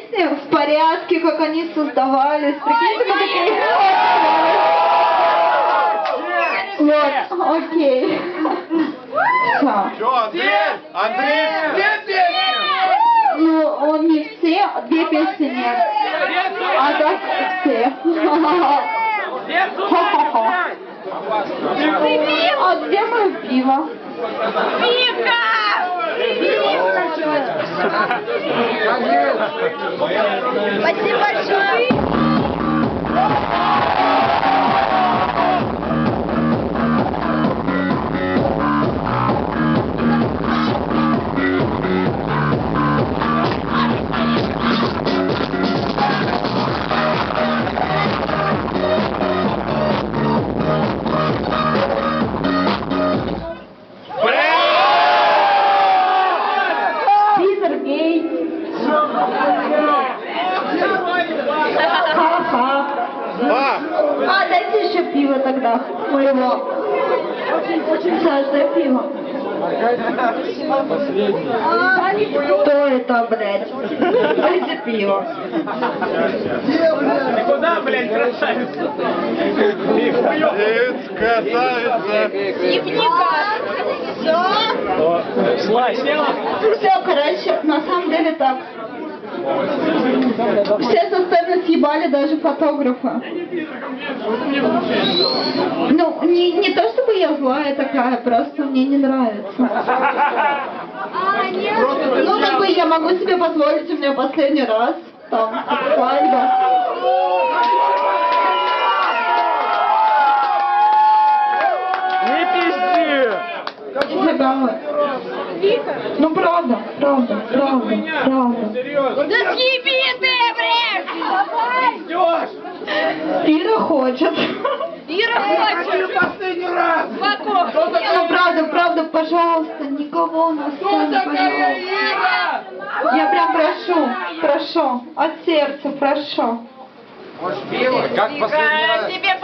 песни в порядке, как они создавались. Прикиньте, мы такие... Вот, окей. Все. Что, Андрей? Андрей, все песни? Ну, он не все, две песни нет. А так все. Ха-ха-ха. А где мое пиво? Спасибо большое. Питер гей. Ха-ха. А, дайте еще пиво тогда, моего. Саш, дай пиво. Что это, блядь? Дайте пиво. Ты куда, блядь, красавица? Красавица. Все, короче, на самом деле так. Все со сцены съебали, даже фотографа. Ну, не то чтобы я злая такая, просто мне не нравится. Ну, как бы я могу себе позволить, у меня последний раз, там, свадьба. Не пизди. Иди домой. Ну, правда. Да съеби ты, блядь! Идешь. Ира хочет. Ира хочет! Последний раз. Ну, правда, пожалуйста, никого на сцене, пожалуйста. Ира? Я прям прошу, от сердца прошу. Как последний раз? Тебе